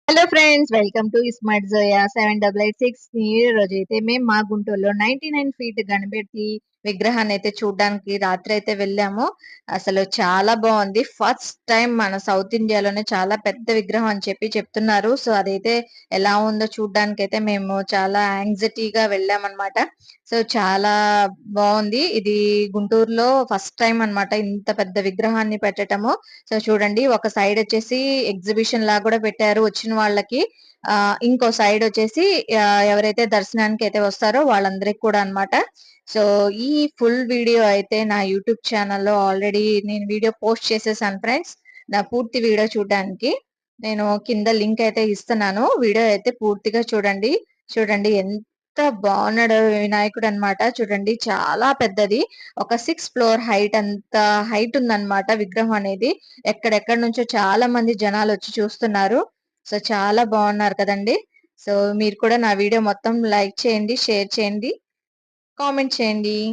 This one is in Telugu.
Hello friends, welcome to smart Zoya 7886. ఈ రోజు అయితే మేము మా గుంటూరులో 99 ఫీట్ గణపతి విగ్రహాన్ని అయితే చూడడానికి రాత్రి అయితే వెళ్ళాము. అసలు చాలా బాగుంది. ఫస్ట్ టైం మన సౌత్ ఇండియాలోనే చాలా పెద్ద విగ్రహం అని చెప్పి చెప్తున్నారు. సో అదైతే ఎలా ఉందో చూడడానికి అయితే మేము చాలా యాంగ్జైటీగా వెళ్ళామన్నమాట. సో చాలా బాగుంది. ఇది గుంటూరులో ఫస్ట్ టైం అన్నమాట ఇంత పెద్ద విగ్రహాన్ని పెట్టటము. సో చూడండి, ఒక సైడ్ వచ్చేసి ఎగ్జిబిషన్ లాగా కూడా పెట్టారు వచ్చిన వాళ్ళకి. ఇంకో సైడ్ వచ్చేసి ఎవరైతే దర్శనానికి అయితే వస్తారో వాళ్ళందరికి కూడా అన్నమాట. సో ఈ ఫుల్ వీడియో అయితే నా యూట్యూబ్ ఛానల్లో ఆల్రెడీ నేను వీడియో పోస్ట్ చేసేసాను ఫ్రెండ్స్. నా పూర్తి వీడియో చూడడానికి నేను కింద లింక్ అయితే ఇస్తున్నాను. వీడియో అయితే పూర్తిగా చూడండి. చూడండి ఎంత బాగున్నాడో వినాయకుడు అన్నమాట. చూడండి, చాలా పెద్దది. ఒక 6 ఫ్లోర్ హైట్ అంత హైట్ ఉందన్నమాట విగ్రహం అనేది. ఎక్కడెక్కడ నుంచో చాలా మంది జనాలు వచ్చి చూస్తున్నారు. సో చాలా బాగున్నారు కదండి. సో మీరు కూడా నా వీడియో మొత్తం లైక్ చేయండి, షేర్ చేయండి, కామెంట్ చేయండి.